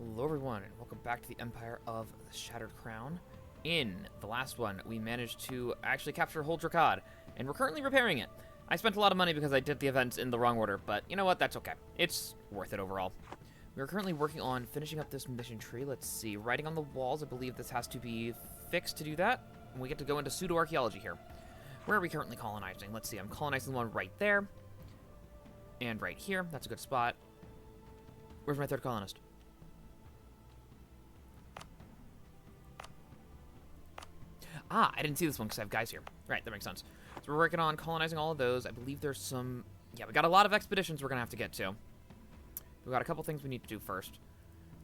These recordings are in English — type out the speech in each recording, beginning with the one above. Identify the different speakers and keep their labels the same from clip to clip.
Speaker 1: Hello everyone, and welcome back to the Empire of the Shattered Crown. In the last one, we managed to actually capture Holdrakad, and we're currently repairing it. I spent a lot of money because I did the events in the wrong order, but you know what, that's okay. It's worth it overall. We're currently working on finishing up this mission tree. Let's see, writing on the walls, I believe this has to be fixed to do that. And we get to go into pseudo-archaeology here. Where are we currently colonizing? Let's see, I'm colonizing the one right there. And right here, that's a good spot. Where's my third colonist? Ah, I didn't see this one because I have guys here. Right, that makes sense. So we're working on colonizing all of those. I believe there's some... Yeah, we got a lot of expeditions we're going to have to get to. We've got a couple things we need to do first.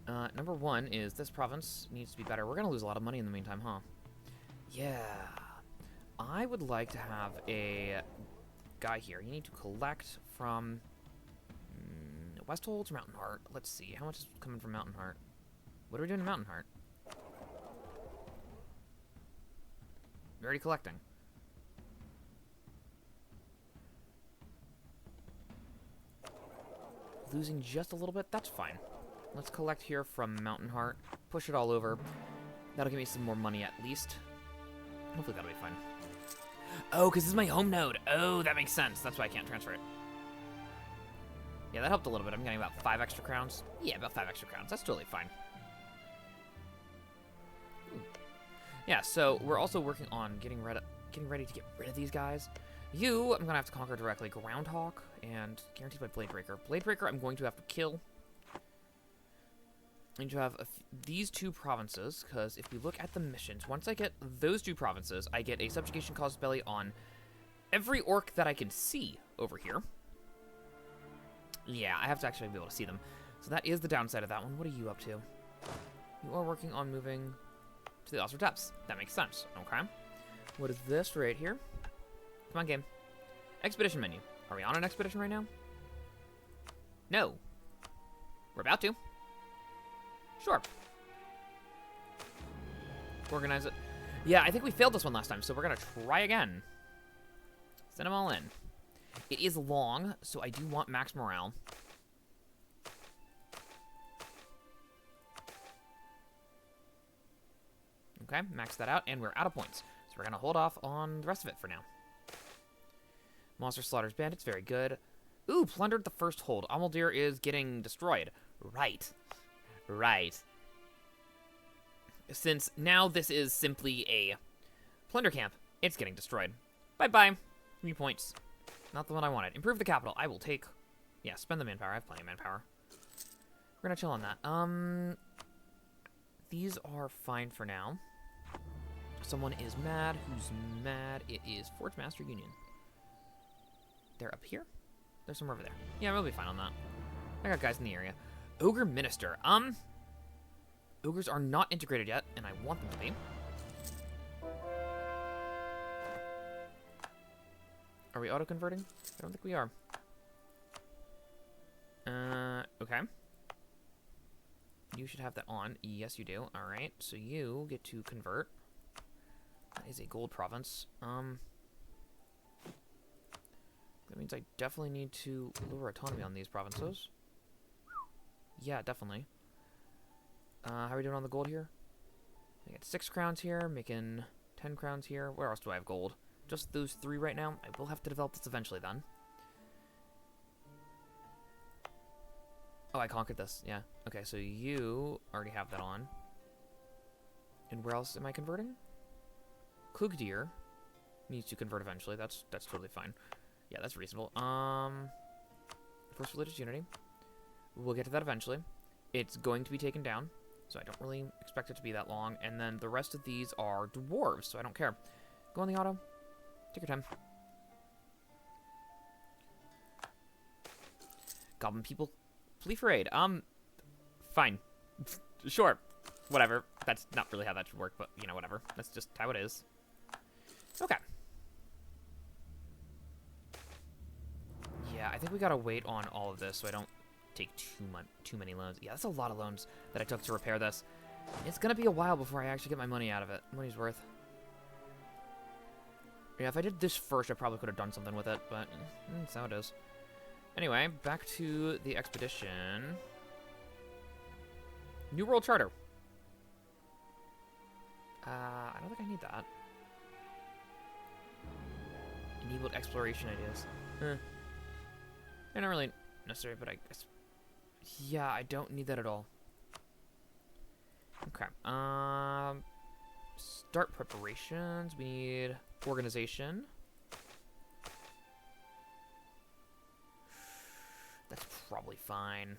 Speaker 1: Number one is this province needs to be better. We're going to lose a lot of money in the meantime, huh? Yeah. I would like to have a guy here. You need to collect from... Westhold or Mountain Heart? Let's see. How much is coming from Mountain Heart? What are we doing in Mountain Heart? We're already collecting. Losing just a little bit? That's fine. Let's collect here from Mountain Heart. Push it all over. That'll give me some more money at least. Hopefully that'll be fine. Oh, because this is my home node. Oh, that makes sense. That's why I can't transfer it. Yeah, that helped a little bit. I'm getting about 5 extra crowns. Yeah, about 5 extra crowns. That's totally fine. Yeah, so we're also working on getting ready to get rid of these guys. You, I'm going to have to conquer directly. Groundhawk and guaranteed by Bladebreaker. Bladebreaker, I'm going to have to kill. I need to have these two provinces, because if we look at the missions, once I get those two provinces, I get a subjugation cause belly on every orc that I can see over here. Yeah, I have to actually be able to see them. So that is the downside of that one. What are you up to? You are working on moving to the Osser Depths. That makes sense. Okay. What is this right here? Come on, game. Expedition menu. Are we on an expedition right now? No. We're about to. Sure. Organize it. Yeah, I think we failed this one last time, so we're going to try again. Send them all in. It is long, so I do want max morale. Okay, max that out, and we're out of points. So we're going to hold off on the rest of it for now. Monster slaughters bandits, very good. Ooh, plundered the first hold. Amldihr is getting destroyed. Right. Right. Since now this is simply a plunder camp, it's getting destroyed. Bye-bye. 3 points. Not the one I wanted. Improve the capital. I will take... Yeah, spend the manpower. I have plenty of manpower. We're going to chill on that. These are fine for now. Someone is mad. Who's mad? It is Forge Master Union. They're up here? They're somewhere over there. Yeah, we'll be fine on that. I got guys in the area. Ogre Minister. Ogres are not integrated yet, and I want them to be. Are we auto-converting? I don't think we are. Okay. You should have that on. Yes, you do. Alright, so you get to convert. That is a gold province. That means I definitely need to lower autonomy on these provinces. Yeah, definitely. How are we doing on the gold here? I get 6 crowns here, making 10 crowns here. Where else do I have gold? Just those 3 right now. I will have to develop this eventually then. Oh, I conquered this. Yeah. Okay, so you already have that on. And where else am I converting? Amldihr needs to convert eventually. That's totally fine. Yeah, that's reasonable. First religious unity. We'll get to that eventually. It's going to be taken down, so I don't really expect it to be that long. And then the rest of these are dwarves, so I don't care. Go on the auto. Take your time. Goblin people, flee for aid. Fine. Sure. Whatever. That's not really how that should work, but, you know, whatever. That's just how it is. Okay. Yeah, I think we gotta wait on all of this so I don't take too many loans. Yeah, that's a lot of loans that I took to repair this. It's gonna be a while before I actually get my money out of it. Money's worth. Yeah, if I did this first, I probably could have done something with it, but that's how it is. Anyway, back to the expedition. New World Charter. I don't think I need that. Enabled exploration ideas. They're not really necessary, but I guess... Yeah, I don't need that at all. Okay. Start preparations. We need organization. That's probably fine.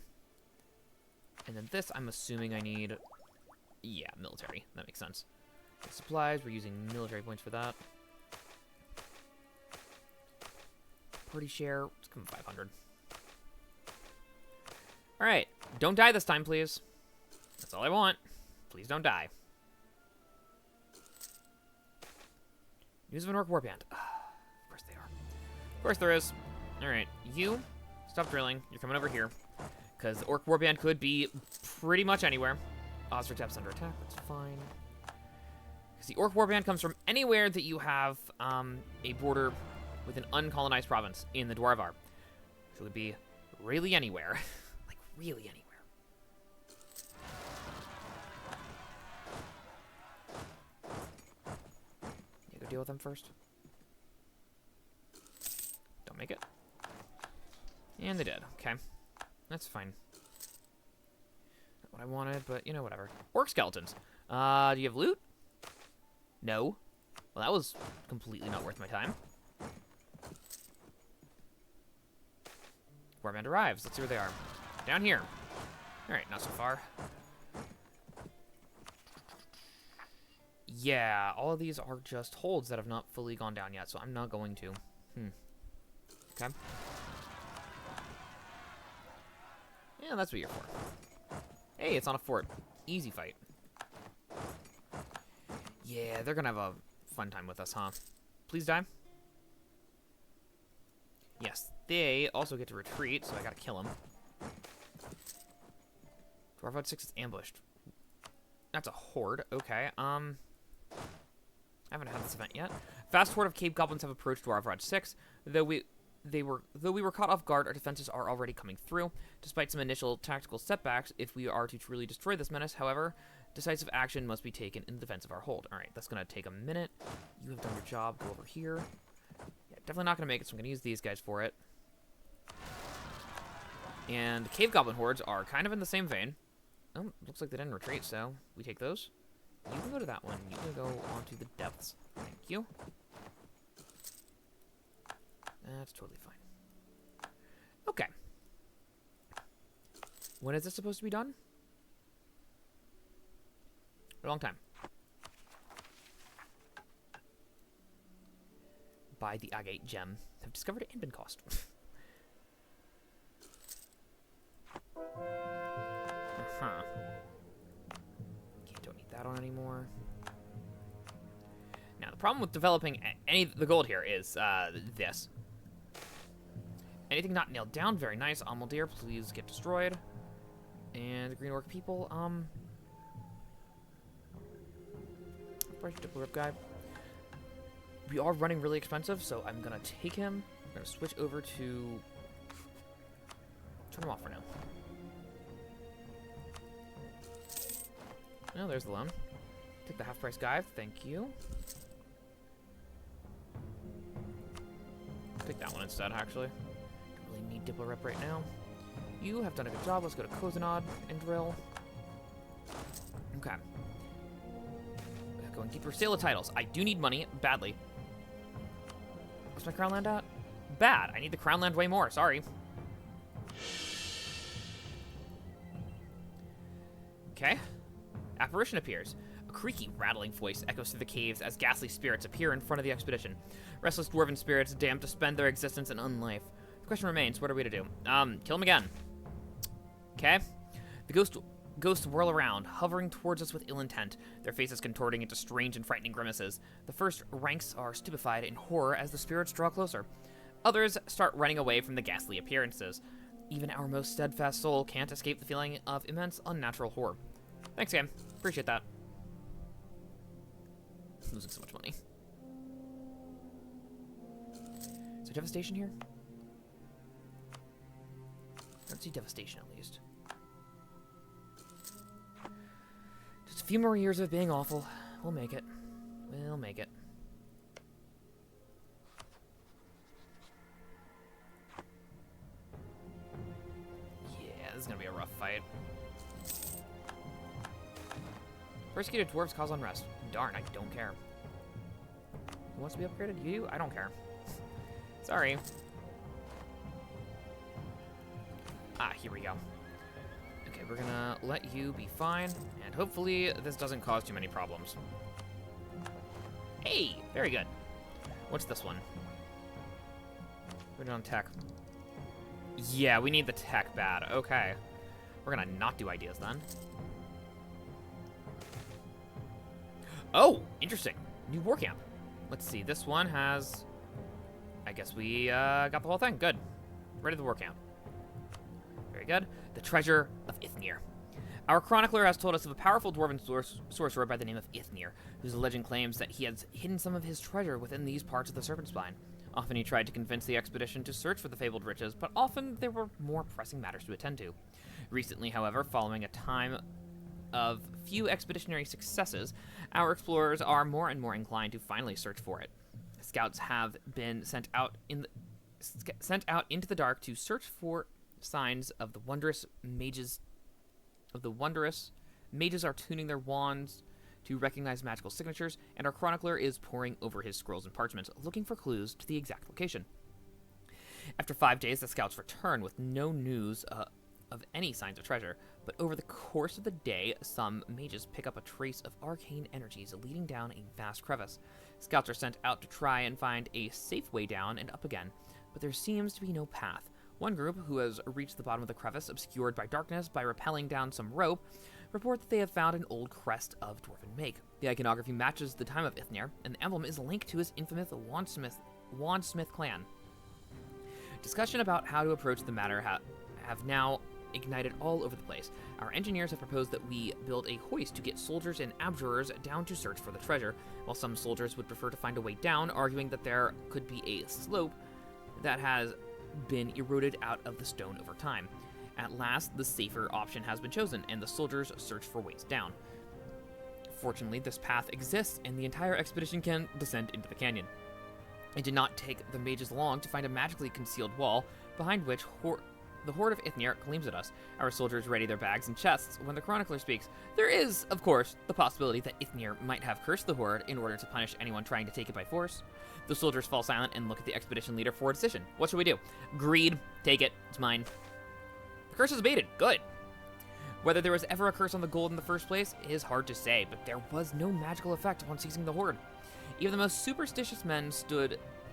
Speaker 1: And then this, I'm assuming I need... Yeah, military. That makes sense. Supplies, we're using military points for that. Party share, let's come 500. Alright, don't die this time, please. That's all I want. Please don't die. News of an orc warband. Of course they are. Of course there is. Alright, you, stop drilling. You're coming over here. Because the orc warband could be pretty much anywhere. Osric Depth's under attack, that's fine. Because the orc warband comes from anywhere that you have a border with an uncolonized province in the Dwarvar. So it would be really anywhere. Like, really anywhere. You go deal with them first. Don't make it. And they did. Okay. That's fine. Not what I wanted, but, you know, whatever. Orc skeletons. Do you have loot? No. Well, that was completely not worth my time. Warband arrives. Let's see where they are. Down here. Alright, not so far. Yeah, all of these are just holds that have not fully gone down yet, so I'm not going to. Okay. Yeah, that's what you're for. Hey, it's on a fort. Easy fight. Yeah, they're gonna have a fun time with us, huh? Please die. Yes, they also get to retreat, so I gotta kill them. Dwarven 6 is ambushed. That's a horde. Okay, I haven't had this event yet. Vast horde of cave goblins have approached Dwarven 6. Though we were caught off guard, our defenses are already coming through. Despite some initial tactical setbacks, if we are to truly destroy this menace, however, decisive action must be taken in the defense of our hold. Alright, that's gonna take a minute. You have done your job. Go over here. Yeah, definitely not gonna make it, so I'm gonna use these guys for it. And cave goblin hordes are kind of in the same vein. Oh, looks like they didn't retreat, so we take those. You can go to that one. You can go onto the depths. Thank you. That's totally fine. Okay. When is this supposed to be done? For a long time. Buy the agate gem. Have discovered admin cost. Okay, don't need that on anymore. Now, the problem with developing the gold here is this. Anything not nailed down, very nice. Amldihr, please get destroyed. And the green orc people, Diplomat guy. We are running really expensive, so I'm gonna take him. I'm gonna switch over to... Turn him off for now. Oh, there's the loan. Take the half-price guy, thank you. Take that one instead, actually. Don't really need Diplo Rep right now. You have done a good job. Let's go to Kozanod and drill. Okay. Go and keep your sale of titles. I do need money, badly. What's my crown land at? Bad. I need the crown land way more. Sorry. Okay. Apparition appears. A creaky, rattling voice echoes through the caves as ghastly spirits appear in front of the expedition. Restless dwarven spirits damned to spend their existence in unlife. The question remains, what are we to do? Kill him again. Okay. The ghosts whirl around, hovering towards us with ill intent, their faces contorting into strange and frightening grimaces. The first ranks are stupefied in horror as the spirits draw closer. Others start running away from the ghastly appearances. Even our most steadfast soul can't escape the feeling of immense, unnatural horror. Thanks, game. Appreciate that. I'm losing so much money. Is there devastation here? I don't see devastation, at least. few more years of being awful. We'll make it. We'll make it. Yeah, this is gonna be a rough fight. Persecuted dwarves cause unrest. Darn, I don't care. Who wants to be upgraded? You? I don't care. Sorry. Ah, here we go. Okay, we're gonna let you be fine, and hopefully this doesn't cause too many problems. Hey! Very good. What's this one? Put it on tech. Yeah, we need the tech bad. Okay. We're gonna not do ideas then. Oh! Interesting. New war camp. Let's see. This one has... I guess we got the whole thing. Good. Ready to the war camp. Very good. The treasure of Ithneir. Our chronicler has told us of a powerful dwarven sorcerer by the name of Ithneir, whose legend claims that he has hidden some of his treasure within these parts of the Serpent Spine. Often he tried to convince the expedition to search for the fabled riches, but often there were more pressing matters to attend to. Recently, however, following a time of few expeditionary successes, our explorers are more and more inclined to finally search for it. Scouts have been sent out into the dark to search for signs of the wondrous mages. Mages are tuning their wands to recognize magical signatures, and our chronicler is poring over his scrolls and parchments, looking for clues to the exact location. After 5 days, the scouts return with no news of any signs of treasure, but over the course of the day, some mages pick up a trace of arcane energies leading down a vast crevice. Scouts are sent out to try and find a safe way down and up again, but there seems to be no path. One group, who has reached the bottom of the crevice, obscured by darkness by rappelling down some rope, report that they have found an old crest of dwarven make. The iconography matches the time of Ithneir, and the emblem is linked to his infamous Wandsmith clan. Discussion about how to approach the matter have now ignited all over the place. Our engineers have proposed that we build a hoist to get soldiers and abjurers down to search for the treasure, while some soldiers would prefer to find a way down, arguing that there could be a slope that has been eroded out of the stone over time. At last, the safer option has been chosen, and the soldiers search for ways down. Fortunately, this path exists, and the entire expedition can descend into the canyon. It did not take the mages long to find a magically concealed wall, behind which the horde of Ithneir claims at us. Our soldiers ready their bags and chests when the chronicler speaks. There is, of course, the possibility that Ithneir might have cursed the horde in order to punish anyone trying to take it by force. The soldiers fall silent and look at the expedition leader for a decision. What should we do? Greed. Take it. It's mine. The curse is abated. Good. Whether there was ever a curse on the gold in the first place is hard to say, but there was no magical effect upon seizing the horde. Even the most superstitious men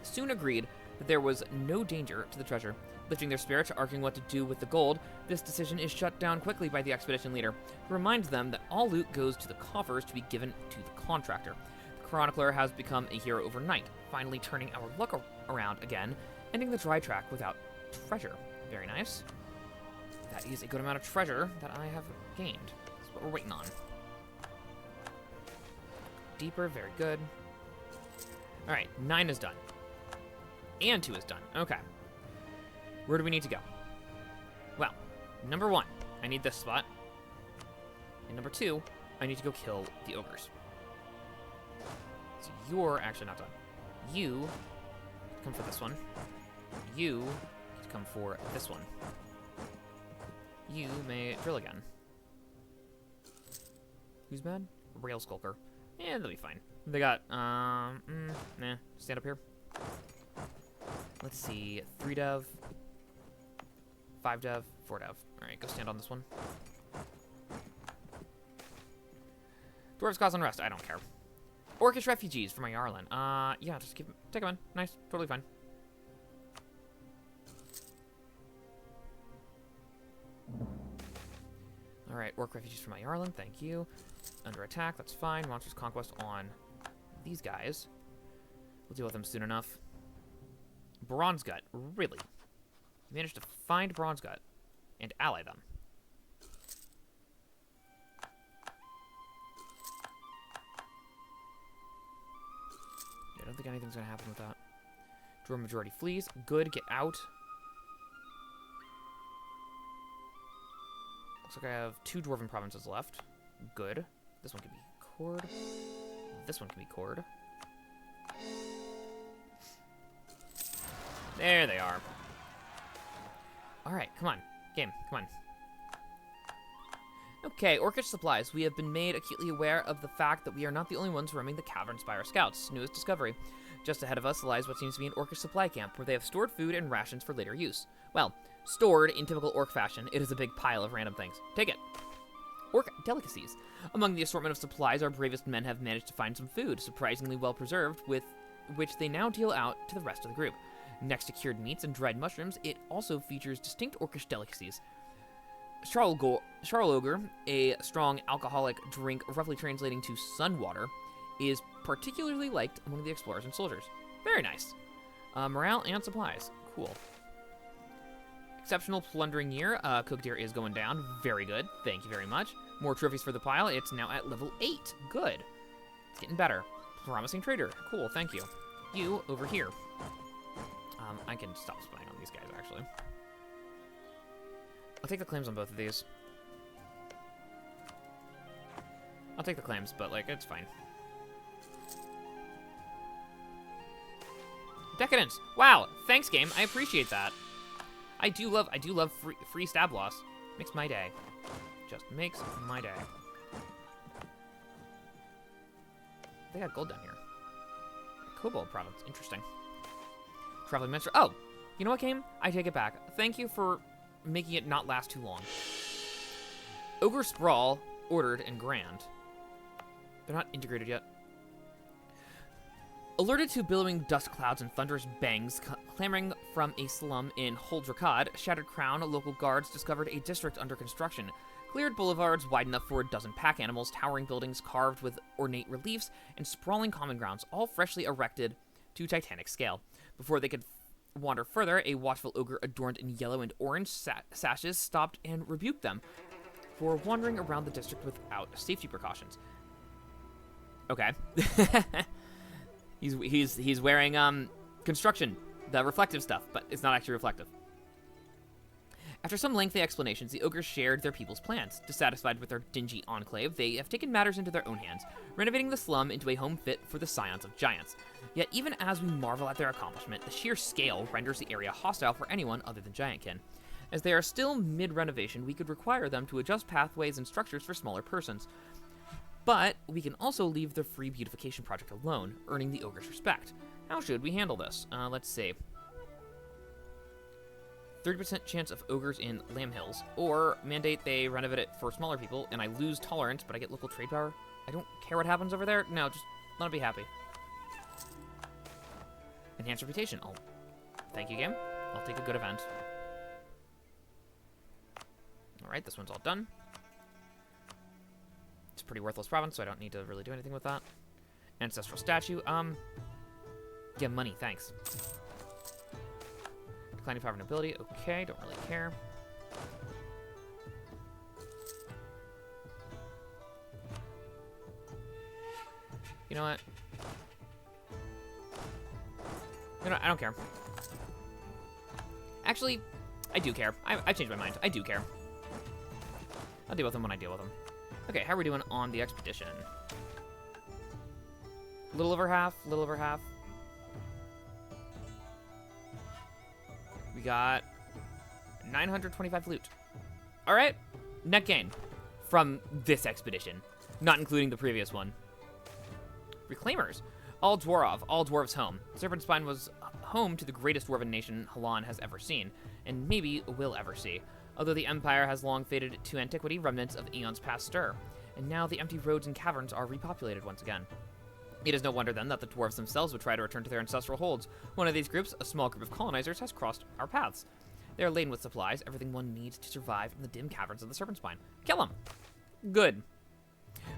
Speaker 1: soon agreed that there was no danger to the treasure. Lifting their spirits, arguing what to do with the gold, this decision is shut down quickly by the expedition leader, who reminds them that all loot goes to the coffers to be given to the contractor. The chronicler has become a hero overnight, finally turning our luck around again, ending the dry track without treasure. Very nice. That is a good amount of treasure that I have gained. That's what we're waiting on. Deeper, very good. Alright, 9 is done. And 2 is done. Okay. Where do we need to go? Well, number 1, I need this spot. And number 2, I need to go kill the ogres. So you're actually not done. You come for this one. You come for this one. You may drill again. Who's mad? Rail Skulker. Yeah, they'll be fine. They got, nah, stand up here. Let's see, 3 dev, 5 dev, 4 dev. Alright, go stand on this one. Dwarves cause unrest, I don't care. Orcish refugees from my Yarlin. Yeah, just take them in. Nice, totally fine. Alright, Orc refugees from my Yarlin, thank you. Under attack, that's fine. Monstrous Conquest on these guys. We'll deal with them soon enough. Bronze Gut, really? Managed to find Bronze Gut and ally them. Yeah, I don't think anything's gonna happen with that. Dwarven majority flees. Good, get out. Looks like I have 2 Dwarven provinces left. Good. This one can be cord. This one can be cord. There they are. Alright, come on. Game, come on. Okay, Orcish supplies. We have been made acutely aware of the fact that we are not the only ones roaming the caverns by our scouts. Newest discovery. Just ahead of us lies what seems to be an Orcish supply camp, where they have stored food and rations for later use. Well, stored in typical Orc fashion, it is a big pile of random things. Take it. Orc delicacies. Among the assortment of supplies, our bravest men have managed to find some food, surprisingly well preserved, with which they now deal out to the rest of the group. Next to cured meats and dried mushrooms, it also features distinct Orcish delicacies. Charlogre, a strong alcoholic drink roughly translating to sun water, is particularly liked among the explorers and soldiers. Very nice. Morale and supplies. Cool. Exceptional plundering year. Cookdeer is going down. Very good. Thank you very much. More trophies for the pile. It's now at level 8. Good. It's getting better. Promising trader. Cool, thank you. You, over here. I can stop spying on these guys, actually. I'll take the claims on both of these. I'll take the claims, but, like, it's fine. Decadence! Wow! Thanks, game. I appreciate that. I do love free stab loss. Makes my day. Just makes my day. They got gold down here. Kobold province. Interesting. Traveling minstrel. Oh! You know what, game? I take it back. Thank you for making it not last too long. Ogre Sprawl, ordered and grand. They're not integrated yet. Alerted to billowing dust clouds and thunderous bangs clamoring from a slum in Holdrakad, Shattered Crown local guards discovered a district under construction. Cleared boulevards wide enough for a dozen pack animals, towering buildings carved with ornate reliefs, and sprawling common grounds, all freshly erected to titanic scale. Before they could wander further, a watchful ogre adorned in yellow and orange sashes stopped and rebuked them for wandering around the district without safety precautions. Okay. He's wearing construction, the reflective stuff, but it's not actually reflective. After some lengthy explanations, the ogres shared their people's plans. Dissatisfied with their dingy enclave, they have taken matters into their own hands, renovating the slum into a home fit for the scions of giants. Yet even as we marvel at their accomplishment, the sheer scale renders the area hostile for anyone other than giantkin. As they are still mid-renovation, we could require them to adjust pathways and structures for smaller persons. But we can also leave the free beautification project alone, earning the ogre's respect. How should we handle this? Let's see. 30% chance of ogres in Lamb Hills, or mandate they renovate it for smaller people, and I lose tolerance, but I get local trade power. I don't care what happens over there. No, just let them be happy. Enhanced reputation. Oh, thank you, game. I'll take a good event. All right, this one's all done. It's a pretty worthless province, so I don't need to really do anything with that. Ancestral statue. Yeah, money. Thanks. Declining power of nobility. Okay, don't really care. You know what? You know, I don't care. Actually, I do care. I changed my mind. I do care. I'll deal with them when I deal with them. Okay, how are we doing on the expedition? A little over half, a little over half. We got 925 loot. All right, net gain from this expedition, not including the previous one. Reclaimers. Aul-Dwarov, all dwarves home. Serpent Spine was home to the greatest dwarven nation Halan has ever seen, and maybe will ever see. Although the Empire has long faded to antiquity, remnants of eons past stir, and now the empty roads and caverns are repopulated once again. It is no wonder then that the dwarves themselves would try to return to their ancestral holds. One of these groups, a small group of colonizers, has crossed our paths. They are laden with supplies, everything one needs to survive in the dim caverns of the Serpent Spine. Kill them! Good.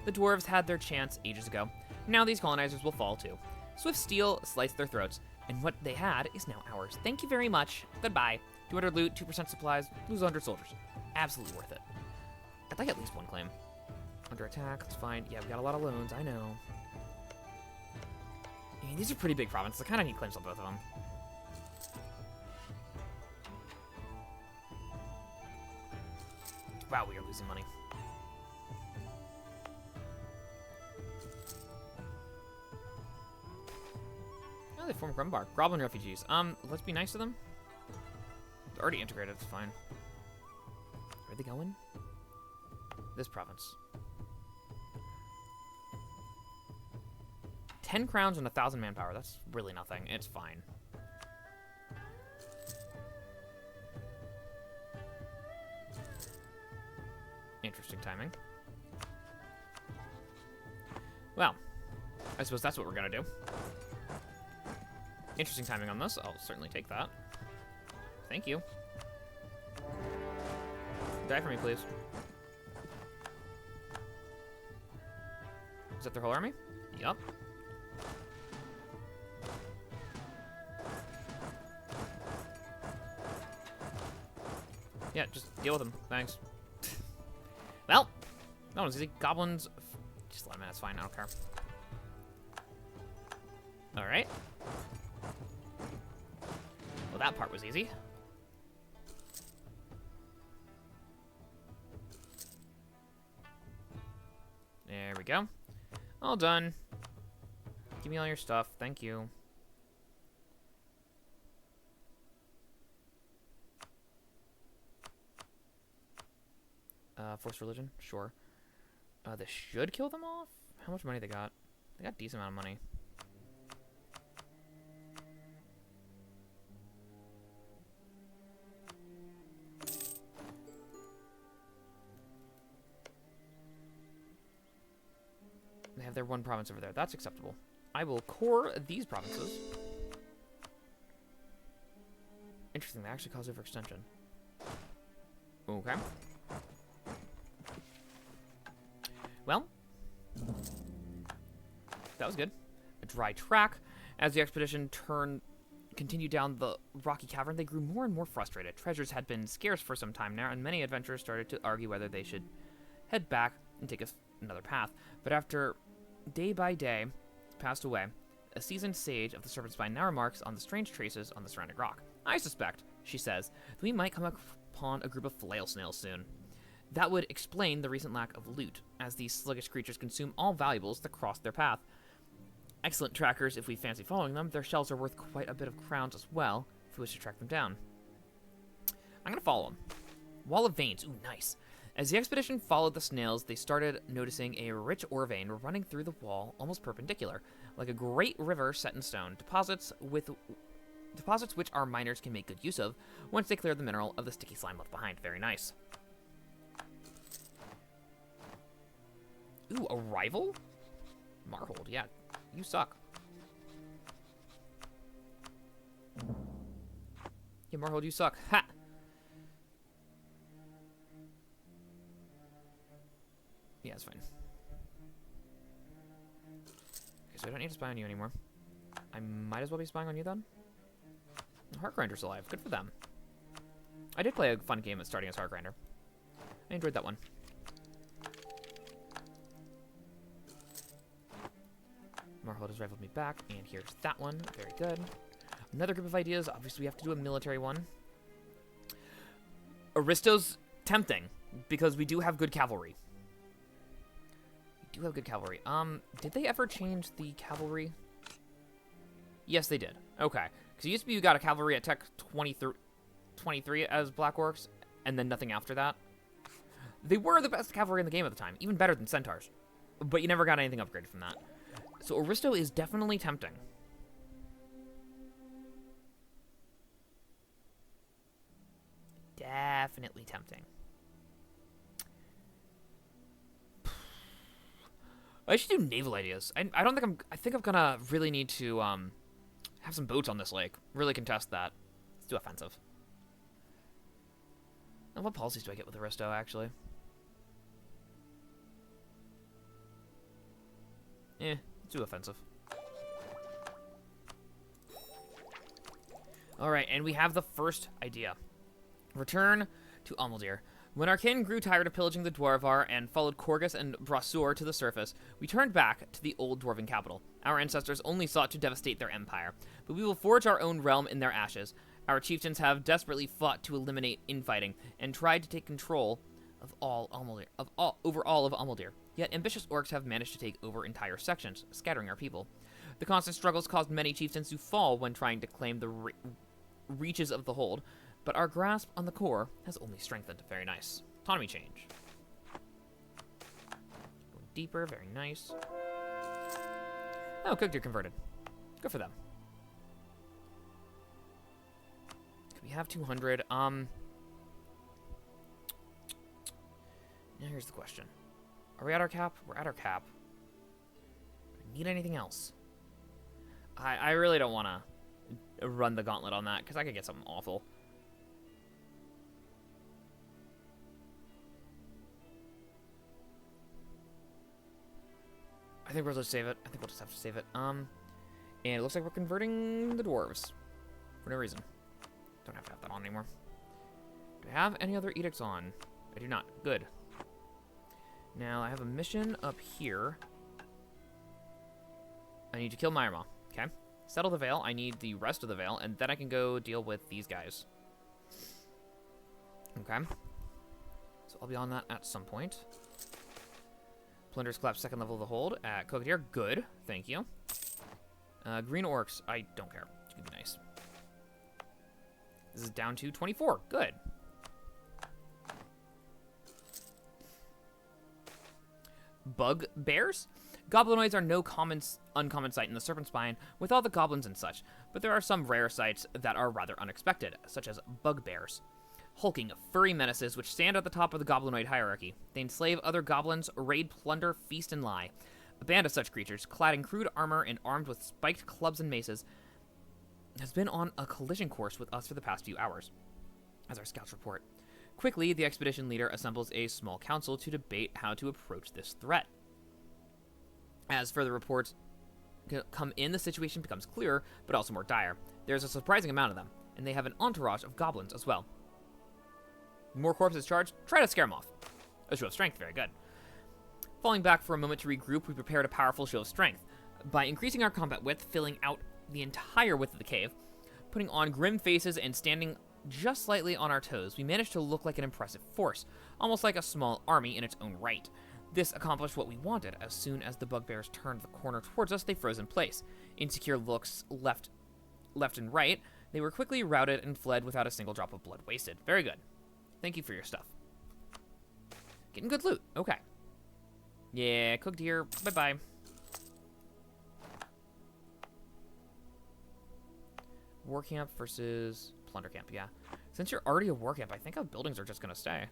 Speaker 1: The dwarves had their chance ages ago. Now these colonizers will fall too. Swift steel sliced their throats, and what they had is now ours. Thank you very much. Goodbye. 200 loot, 2% supplies, lose 100 soldiers. Absolutely worth it. I'd like at least one claim. Under attack, that's fine. Yeah, we got a lot of loans, I know. I mean, these are pretty big provinces. I kind of need claims on both of them. Wow, we are losing money. they form Grumbar? Goblin refugees. Let's be nice to them. They're already integrated, it's fine. Where are they going? This province. 10 crowns and 1,000 manpower. That's really nothing. It's fine. Interesting timing. Well, I suppose that's what we're gonna do. Interesting timing on this. I'll certainly take that. Thank you. Die for me, please. Is that their whole army? Yup. Yeah, just deal with them. Thanks. Well, that was easy. Goblins. Just let them in. That's fine. I don't care. All right. Well, that part was easy. There we go. All done. Give me all your stuff. Thank you. Force religion? Sure. This should kill them off? How much money they got? They got a decent amount of money. They have their one province over there. That's acceptable. I will core these provinces. Interesting, they actually cause overextension. Okay. Well, that was good. A dry track. As the expedition continued down the rocky cavern, they grew more and more frustrated. Treasures had been scarce for some time now, and many adventurers started to argue whether they should head back and take another path. But after day by day passed away, a seasoned sage of the Serpent Spine now remarks on the strange traces on the surrounding rock. I suspect, she says, that we might come upon a group of flail snails soon. That would explain the recent lack of loot, as these sluggish creatures consume all valuables that cross their path. Excellent trackers if we fancy following them. Their shells are worth quite a bit of crowns as well, if we wish to track them down. I'm gonna follow them. Wall of veins. Ooh, nice. As the expedition followed the snails, they started noticing a rich ore vein running through the wall, almost perpendicular, like a great river set in stone. Deposits which our miners can make good use of once they clear the mineral of the sticky slime left behind. Very nice. Ooh, a rival? Marhold, yeah. You suck. Yeah, Marhold, you suck. Ha! Yeah, it's fine. Okay, so I don't need to spy on you anymore. I might as well be spying on you then. Heartgrinder's alive. Good for them. I did play a fun game at starting as Heartgrinder. I enjoyed that one. Marhold has rivaled me back, and here's that one. Very good. Another group of ideas. Obviously, we have to do a military one. Aristo's tempting, because we do have good cavalry. We do have good cavalry. Did they ever change the cavalry? Yes, they did. Okay. Because it used to be you got a cavalry at Tech 23 as Black Orcs, and then nothing after that. They were the best cavalry in the game at the time, even better than Centaurs. But you never got anything upgraded from that. So Aristo is definitely tempting. Definitely tempting. I should do naval ideas. I don't think I think I'm gonna really need to have some boats on this lake. Really contest that. Let's do offensive. And what policies do I get with Aristo, actually? Let's do offensive. Alright, and we have the first idea. Return to Amldihr. When our kin grew tired of pillaging the Dwarvar and followed Korgus and Brasur to the surface, we turned back to the old dwarven capital. Our ancestors only sought to devastate their empire, but we will forge our own realm in their ashes. Our chieftains have desperately fought to eliminate infighting and tried to take control of over all of Amldihr. Yet ambitious orcs have managed to take over entire sections, scattering our people. The constant struggles caused many chieftains to fall when trying to claim the reaches of the hold, but our grasp on the core has only strengthened. Very nice. Autonomy change. Going deeper, very nice. Oh, Cookdeer converted. Good for them. Could we have 200? Now here's the question. Are we at our cap? We're at our cap. Do we need anything else? I really don't want to run the gauntlet on that, because I could get something awful. I think we'll just save it. I think we'll just have to save it. And it looks like we're converting the dwarves. For no reason. Don't have to have that on anymore. Do I have any other edicts on? I do not. Good. Now, I have a mission up here. I need to kill Myrma. Okay. Settle the Veil. I need the rest of the Veil, and then I can go deal with these guys. Okay. So I'll be on that at some point. Plunder's collapse second level of the hold at Cookdeer. Good. Thank you. Green Orcs. I don't care. It's gonna be nice. This is down to 24. Good. Bugbears? Goblinoids are no uncommon sight in the Serpent Spine with all the goblins and such, but there are some rare sights that are rather unexpected, such as bugbears. Hulking, furry menaces which stand at the top of the goblinoid hierarchy. They enslave other goblins, raid, plunder, feast, and lie. A band of such creatures, clad in crude armor and armed with spiked clubs and maces, has been on a collision course with us for the past few hours, as our scouts report. Quickly, the expedition leader assembles a small council to debate how to approach this threat. As further reports come in, the situation becomes clearer, but also more dire. There's a surprising amount of them, and they have an entourage of goblins as well. More corpses charged, try to scare them off. A show of strength, very good. Falling back for a moment to regroup, we prepared a powerful show of strength. By increasing our combat width, filling out the entire width of the cave, putting on grim faces and standing just slightly on our toes, we managed to look like an impressive force, almost like a small army in its own right. This accomplished what we wanted. As soon as the bugbears turned the corner towards us, they froze in place. Insecure looks left and right, they were quickly routed and fled without a single drop of blood wasted. Very good. Thank you for your stuff. Getting good loot. Okay. Yeah, Cookdeer. Bye-bye. War camp versus plunder camp, yeah. Since you're already a war camp, I think our buildings are just going to stay.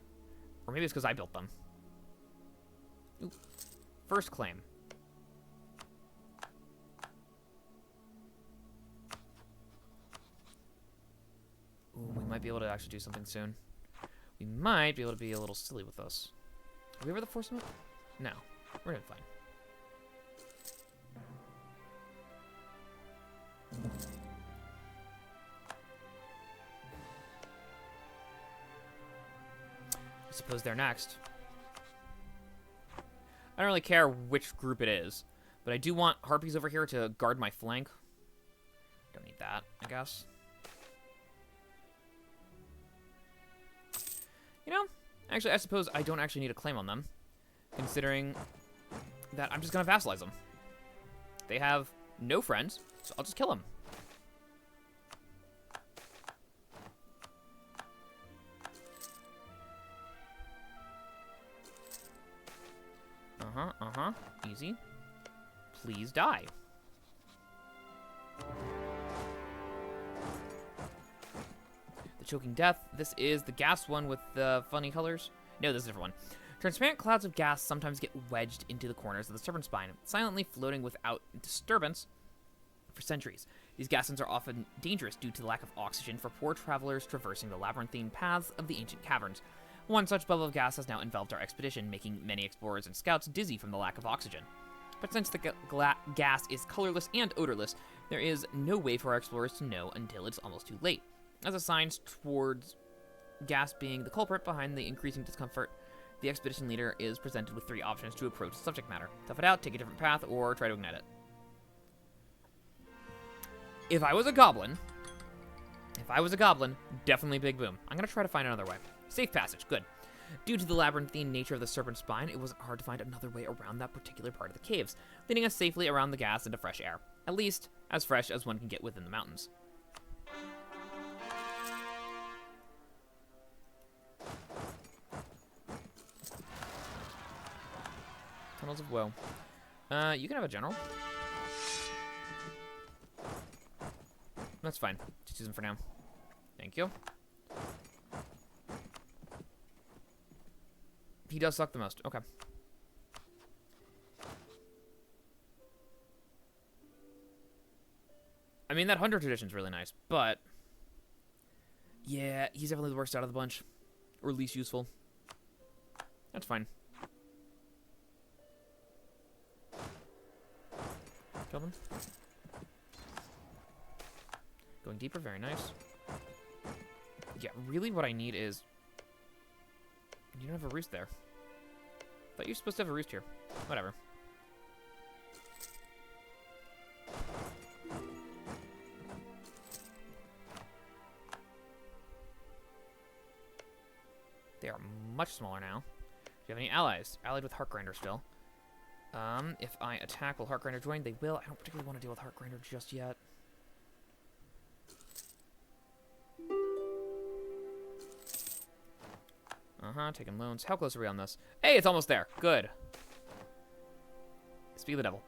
Speaker 1: Or maybe it's because I built them. Ooh. First claim. Ooh, we might be able to actually do something soon. We might be able to be a little silly with us. Are we ever the force move? No. We're doing fine. I suppose they're next. I don't really care which group it is, but I do want harpies over here to guard my flank. Don't need that, I guess. You know, actually, I suppose I don't actually need a claim on them, considering that I'm just going to vassalize them. They have no friends, so I'll just kill them. Easy. Please die. The choking death. This is the gas one with the funny colors. No, this is a different one. Transparent clouds of gas sometimes get wedged into the corners of the serpent spine, silently floating without disturbance for centuries. These gasons are often dangerous due to the lack of oxygen for poor travelers traversing the labyrinthine paths of the ancient caverns. One such bubble of gas has now enveloped our expedition, making many explorers and scouts dizzy from the lack of oxygen. But since the gas is colorless and odorless, there is no way for our explorers to know until it's almost too late. As a sign towards gas being the culprit behind the increasing discomfort, the expedition leader is presented with 3 options to approach the subject matter. Tough it out, take a different path, or try to ignite it. If I was a goblin, definitely big boom. I'm going to try to find another way. Safe passage, good. Due to the labyrinthine nature of the serpent spine, it wasn't hard to find another way around that particular part of the caves, leading us safely around the gas into fresh air. At least, as fresh as one can get within the mountains. Tunnels of Woe. You can have a general. That's fine. Just use them for now. Thank you. He does suck the most. Okay. I mean, that Hunter tradition's really nice, but... yeah, he's definitely the worst out of the bunch. Or least useful. That's fine. Kill them. Going deeper, very nice. Yeah, really what I need is... you don't have a roost there. Thought you were supposed to have a roost here. Whatever. They are much smaller now. Do you have any allies? Allied with Heartgrinder still. If I attack, will Heartgrinder join? They will. I don't particularly want to deal with Heartgrinder just yet. Taking loans. How close are we on this? Hey, it's almost there. Good. Speak of the devil.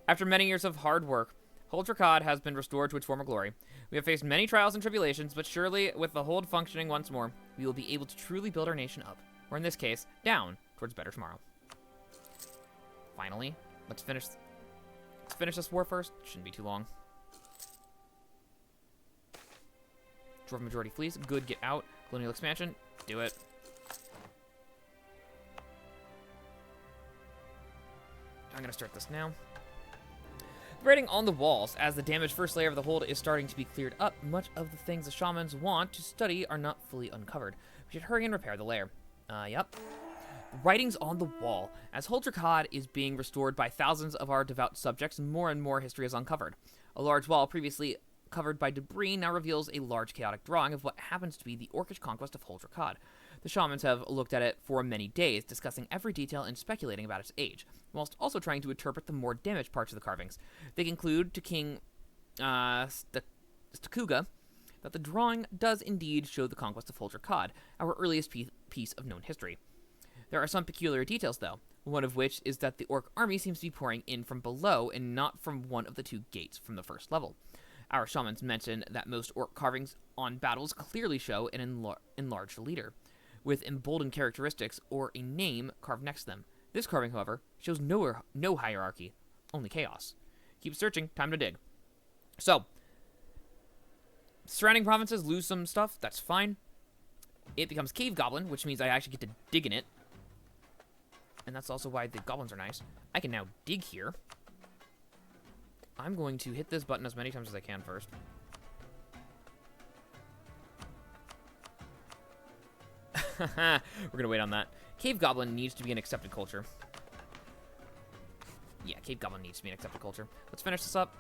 Speaker 1: After many years of hard work, Holdrakad has been restored to its former glory. We have faced many trials and tribulations, but surely, with the hold functioning once more, we will be able to truly build our nation up. Or in this case, down, towards better tomorrow. Finally, let's finish this war first. Shouldn't be too long. Dwarven majority flees. Good, get out. Colonial expansion. Do it. I'm going to start this now. Writing on the walls, as the damaged first layer of the hold is starting to be cleared up, much of the things the shamans want to study are not fully uncovered. We should hurry and repair the layer. Yep. Writings on the wall. As Holdrakad is being restored by thousands of our devout subjects, more and more history is uncovered. A large wall previously covered by debris now reveals a large chaotic drawing of what happens to be the Orcish conquest of Holdrakad. The shamans have looked at it for many days, discussing every detail and speculating about its age, whilst also trying to interpret the more damaged parts of the carvings. They conclude to King Stakuga that the drawing does indeed show the conquest of Holdrakad, our earliest piece of known history. There are some peculiar details, though, one of which is that the Orc army seems to be pouring in from below and not from one of the two gates from the first level. Our shamans mention that most Orc carvings on battles clearly show an enlarged leader, with emboldened characteristics or a name carved next to them. This carving, however, shows no hierarchy, only chaos. Keep searching, time to dig. So, surrounding provinces lose some stuff, that's fine. It becomes Cave Goblin, which means I actually get to dig in it. And that's also why the goblins are nice. I can now dig here. I'm going to hit this button as many times as I can first. We're going to wait on that. Cave Goblin needs to be an accepted culture. Yeah, Cave Goblin needs to be an accepted culture. Let's finish this up.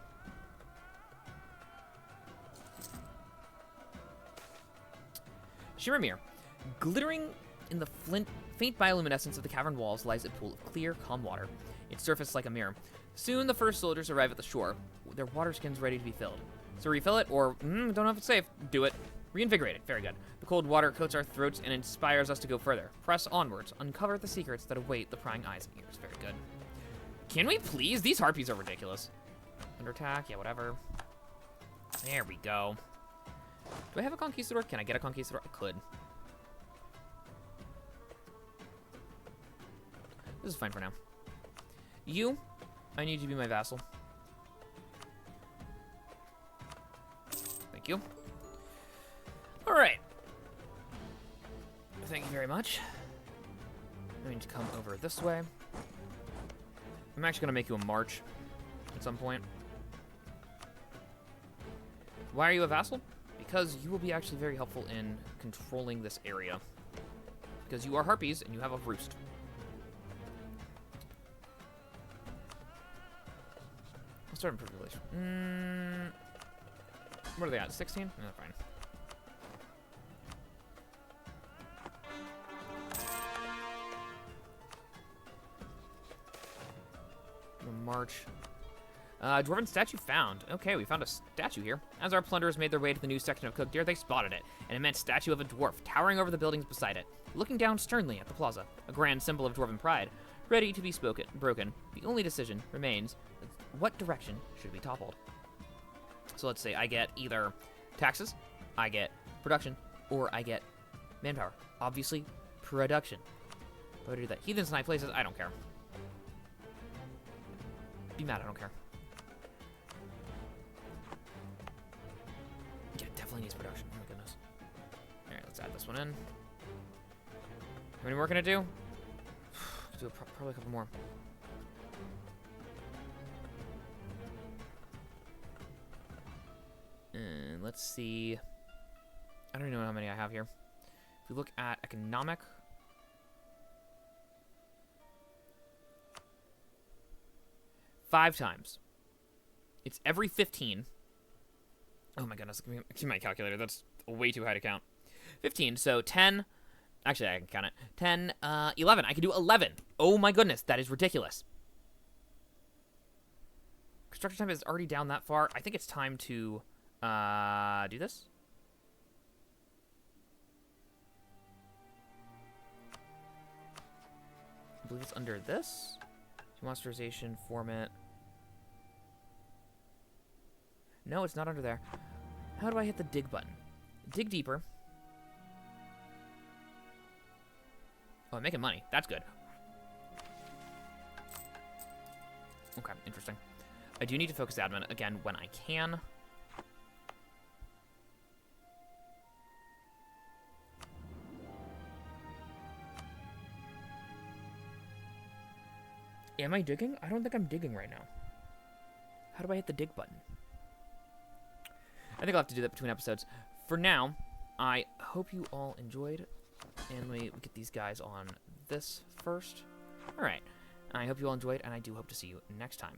Speaker 1: Shiramir. Glittering in the faint bioluminescence of the cavern walls lies a pool of clear, calm water. Its surface like a mirror. Soon the first soldiers arrive at the shore, with their water skins ready to be filled. So refill it, or, don't know if it's safe. Do it. Reinvigorate it. Very good. The cold water coats our throats and inspires us to go further. Press onwards. Uncover the secrets that await the prying eyes and ears. Very good. Can we please? These harpies are ridiculous. Under attack. Yeah, whatever. There we go. Do I have a conquistador? Can I get a conquistador? I could. This is fine for now. You, I need you to be my vassal. Thank you. All right. Thank you very much. I'm going to come over this way. I'm actually going to make you a march at some point. Why are you a vassal? Because you will be actually very helpful in controlling this area. Because you are harpies and you have a roost. Let's start improving relation. What are they at? 16? No, fine. march. Dwarven statue found. Okay, we found a statue here. As our plunderers made their way to the new section of Cookdeer, they spotted it, an immense statue of a dwarf towering over the buildings beside it, looking down sternly at the plaza, a grand symbol of Dwarven pride, ready to be broken. The only decision remains, what direction should be toppled? So let's say I get either taxes, I get production, or I get manpower. Obviously, production. But I do that. Heathens in high places, I don't care. Be mad, I don't care. Yeah, definitely needs production. Oh my goodness. Alright, let's add this one in. How many more can I do? Do probably a couple more. And let's see. I don't even know how many I have here. If we look at economic. Five times. It's every 15. Oh my goodness, give me my calculator. That's way too high to count. 15, so 10. Actually, I can count it. 10, 11. I can do 11. Oh my goodness, that is ridiculous. Construction time is already down that far. I think it's time to do this. I believe it's under this. Monsterization, format. No, it's not under there. How do I hit the dig button? Dig deeper. Oh, I'm making money. That's good. Okay, interesting. I do need to focus admin again when I can. Am I digging? I don't think I'm digging right now. How do I hit the dig button? I think I'll have to do that between episodes. For now, I hope you all enjoyed. And let me get these guys on this first. Alright. I hope you all enjoyed, and I do hope to see you next time.